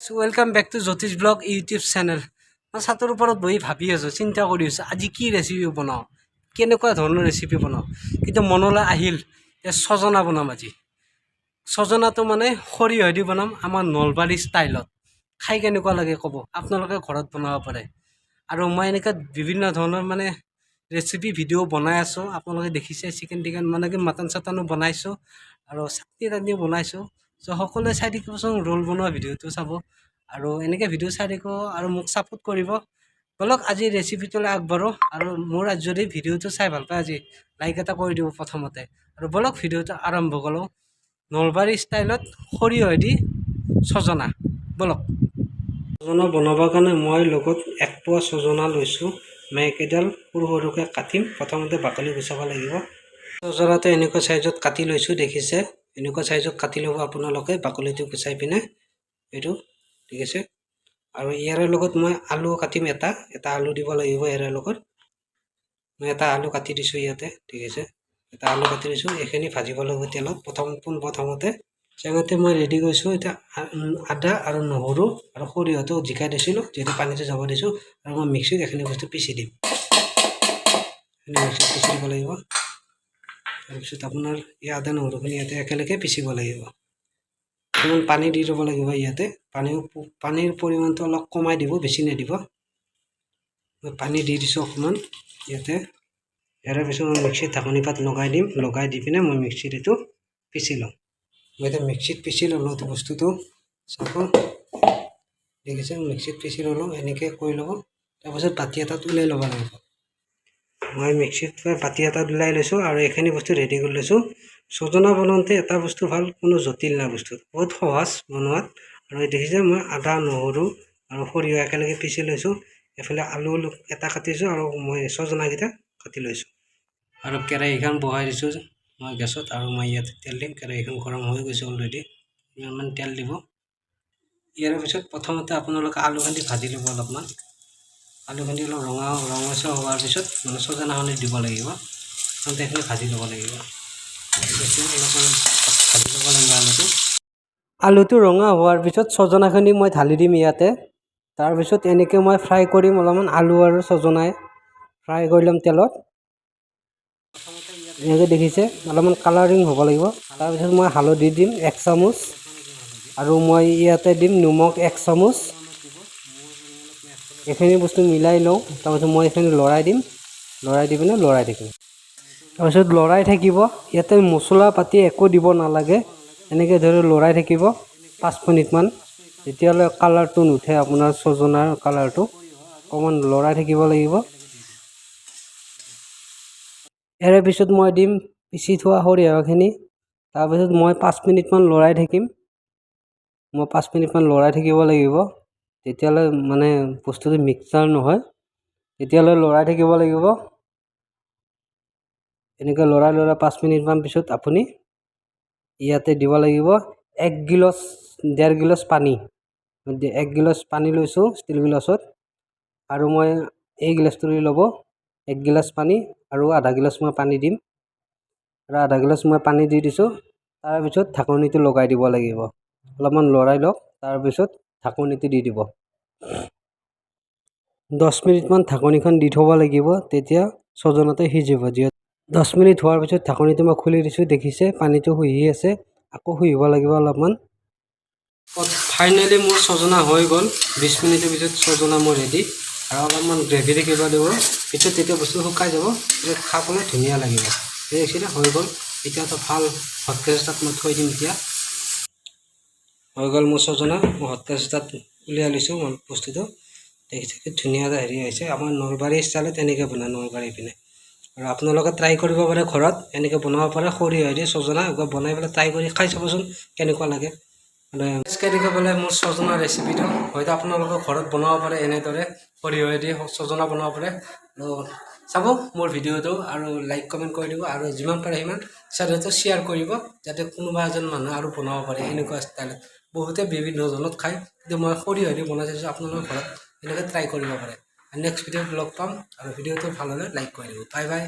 So welcome back to Jyotish Blog YouTube channel. মই ছাতৰ ওপৰত বহি ভাবি আছোঁ, চিন্তা কৰি আছোঁ আজি কি ৰেচিপি বনাওঁ, কেনেকুৱা ধৰণৰ ৰেচিপি বনাওঁ। কিন্তু মনলৈ আহিল যে ছজনা বনাম আজি। ছজনাটো মানে সৰিয়হ দি বনাম আমাৰ নলবাৰী ষ্টাইলত। খাই কেনেকুৱা লাগে ক'ব, আপোনালোকে ঘৰত বনাব পাৰে। আৰু মই এনেকৈ বিভিন্ন ধৰণৰ মানে ৰেচিপি ভিডিঅ' বনাই আছোঁ। আপোনালোকে দেখিছে চিকেন টিকেন মানে কি মাটন চাটনো বনাইছোঁ আৰু চাটনি তাটনি বনাইছোঁ। চ' সকলোৱে চাই থাকিবচোন, ৰোল বনোৱা ভিডিঅ'টো চাব আৰু এনেকৈ ভিডিঅ' চাই থাকিব আৰু মোক ছাপোৰ্ট কৰিব। বলক আজি ৰেচিপিটোলৈ আগবাঢ়ো। আৰু মোৰ যদি ভিডিঅ'টো চাই ভাল পায় আজি লাইক এটা কৰি দিব প্ৰথমতে। আৰু বলক ভিডিঅ'টো আৰম্ভ কৰোঁ। নলবাৰী ষ্টাইলত সৰিয়হ দি ছজনা। বলক। ছজনা বনাবৰ কাৰণে মই লগত 1 পোৱা ছজনা লৈছোঁ। মই একেডাল সৰু সৰুকৈ কাটিম। প্ৰথমতে বাকলি গুচাব লাগিব। ছজনাটো এনেকুৱা চাইজত কাটি লৈছোঁ, দেখিছে। এনেকুৱা চাইজত কাটি ল'ব আপোনালোকে, বাকলিটো গুচাই পিনে এইটো, ঠিক আছে। আৰু ইয়াৰ লগত মই আলু কাটিম, এটা আলু দিব লাগিব। ইয়াৰ লগত মই এটা আলু কাটি দিছোঁ ইয়াতে, ঠিক আছে। এটা আলু কাটি দিছোঁ, এইখিনি ভাজিব লাগিব তেলত। প্ৰথমতে চেঙতে মই ৰেডি কৰিছোঁ। এতিয়া আদা আৰু নহৰু আৰু সৰিয়হটো জিকাই দিছিলোঁ, যিহেতু পানীটো যাব দিছোঁ। আৰু মই মিক্সিত এইখিনি বস্তু পিচি দিম। মিক্সিত পিচি দিব লাগিব। তাৰপিছত আপোনাৰ এই আদা নহৰুখিনি ইয়াতে একেলগে পিচিব লাগিব। অকণমান পানী দি দিব লাগিব ইয়াতে। পানীৰ পৰিমাণটো অলপ কমাই দিব, বেছি নিদিব। মই পানী দি দিছোঁ অকণমান ইয়াতে। ইয়াৰ পিছত মই মিক্সিত ঢাকনি পাত লগাই দিম। লগাই দি পিনে মই মিক্সিত এইটো পিচি ল'ম। মই এতিয়া মিক্সিত পিচি ল'লোঁ এইটো বস্তুটো, চাব দেখিছে। মিক্সিত পিচি ল'লোঁ, এনেকৈ কৰি ল'ব। তাৰপিছত বাতি এটাত ওলাই ল'ব লাগিব। মই মিক্সিত বাতি এটাত ওলাই লৈছোঁ আৰু এইখিনি বস্তু ৰেডি কৰি লৈছোঁ। ছজনা বনাওঁতে এটা বস্তু ভাল, কোনো জটিল নাই বস্তু, বহুত সহজ বনোৱাত। আৰু দেখিছে মই আদা নহৰু আৰু সৰিয়হ একেলগে পিচি লৈছোঁ। এইফালে আলু এটা কাটিছোঁ আৰু মই ছজনাকেইটা কাটি লৈছোঁ। আৰু কেৰাহীখন বহাই দিছোঁ মই গেছত। আৰু মই ইয়াতে তেল দিম। কেৰাহীখন গৰম হৈ গৈছে অলৰেডি। ইমানমান তেল দিব। ইয়াৰ পিছত প্ৰথমতে আপোনালোকে আলুখিনি ভাজি ল'ব অলপমান। আলুখিনি অলপ ৰঙচুৱা হোৱাৰ পিছত মানে ছজনাখিনি দিব লাগিব। প্ৰথমতে এইখিনি ভাজি ল'ব লাগিব। অলপমান ভাজি ল'ব লাগিব আলুটো ৰঙা হোৱাৰ পিছত ছজনাখিনি মই ঢালি দিম ইয়াতে। তাৰপিছত এনেকৈ মই ফ্ৰাই কৰিম অলপমান, আলু আৰু ছজনাই ফ্ৰাই কৰি ল'ম তেলত। এনেকৈ দেখিছে অলপমান কালাৰিং হ'ব লাগিব। তাৰপিছত মই হালধি দিম 1 চামুচ আৰু মই ইয়াতে দিম নিমখ 1 চামুচ। এইখিনি বস্তু মিলাই লওঁ। তাৰপিছত মই এইখিনি লৰাই দিম। লৰাই দি পিনে লৰাই থাকিম। তাৰপিছত লৰাই থাকিব। ইয়াতে মছলা পাতি একো দিব নালাগে। এনেকৈ ধৰি লৰাই থাকিব 5 মিনিটমান, যেতিয়ালৈ কালাৰটো নুঠে আপোনাৰ ছজনাৰ কালাৰটো। অকণমান লৰাই থাকিব লাগিব। ইয়াৰ পিছত মই দিম পিচি থোৱা সৰিয়হখিনি। তাৰপিছত মই 5 মিনিটমান লৰাই থাকিম। মই 5 মিনিটমান লৰাই থাকিব লাগিব, তেতিয়ালৈ মানে বস্তুটো মিক্সাৰ নহয়, তেতিয়ালৈ লৰাই থাকিব লাগিব। এনেকৈ লৰাই 5 মিনিটমান পিছত আপুনি ইয়াতে দিব লাগিব 1 গিলাচ 1.5 গিলাচ পানী। 1 গিলাচ পানী লৈছোঁ ষ্টিল গিলাচত। আৰু মই এই গিলাচটো ল'ব 1 গিলাচ পানী আৰু আধা গিলাচ মই পানী দিম। আৰু আধা গিলাচ মই পানী দি দিছোঁ। তাৰপিছত ঢাকনিটো লগাই দিব লাগিব। অলপমান লৰাই লওক, তাৰপিছত ঢাকনিটো দি দিব। 10 মিনিটমান ঢাকনিখন দি থ'ব লাগিব, তেতিয়া ছজনাটো সিজিব। 10 মিনিট হোৱাৰ পিছত ঢাকনিটো মই খুলি দিছোঁ, দেখিছে পানীটো শুহি আছে। আকৌ শুহিব লাগিব অলপমান। ফাইনেলি মোৰ ছজনা হৈ গ'ল। 20 মিনিটৰ পিছত ছজনা মোৰ ৰেডি। আৰু অলপমান গ্ৰেভি থাকিব দিব। পিছত তেতিয়া বস্তু শুকাই যাব, তেতিয়া খাবলৈ ধুনীয়া লাগিব। দেখিছিলে হৈ গ'ল। এতিয়াতো ভাল হটকেছ এটাত মই থৈ দিম। এতিয়া হৈ গ'ল মোৰ ছজনা। মই হটকেছ এটাত উলিয়াই লৈছোঁ মই বস্তুটো। দেখিছে কি ধুনীয়া এটা হেৰি আহিছে। আমাৰ নলবাৰী ষ্টাইলত এনেকৈ বনায় নলবাৰী পিনে। আৰু আপোনালোকে ট্ৰাই কৰিব পাৰে ঘৰত, এনেকৈ বনাব পাৰে। সৰিয়হেদি ছজনা একবাৰ বনাই পেলাই ট্ৰাই কৰি খাই চাবচোন কেনেকুৱা লাগে। মানে কেনেকৈ বোলে মোৰ ছজনা ৰেচিপিটো হয়তো আপোনালোকে ঘৰত বনাব পাৰে। এনেদৰে সৰিয়হেদি ছজনা বনাব পাৰে। আৰু চাব মোৰ ভিডিঅ'টো আৰু লাইক কমেণ্ট কৰি দিব। আৰু যিমান পাৰে সিমান চেনেলটো শ্বেয়াৰ কৰিব, যাতে কোনোবা এজন মানুহ আৰু বনাব পাৰে এনেকুৱা ষ্টাইলত। বহুতে বিভিন্ন ধৰণত খায়, কিন্তু মই সৰিয়হেদি বনাই চাইছোঁ। আপোনালোকৰ ঘৰত এনেকৈ ট্ৰাই কৰিব পাৰে। নেক্সট ভিডিঅ'ত লগ পাম। আৰু ভিডিঅ'টো ভাল হ'লে লাইক কৰি দিব। Bye bye.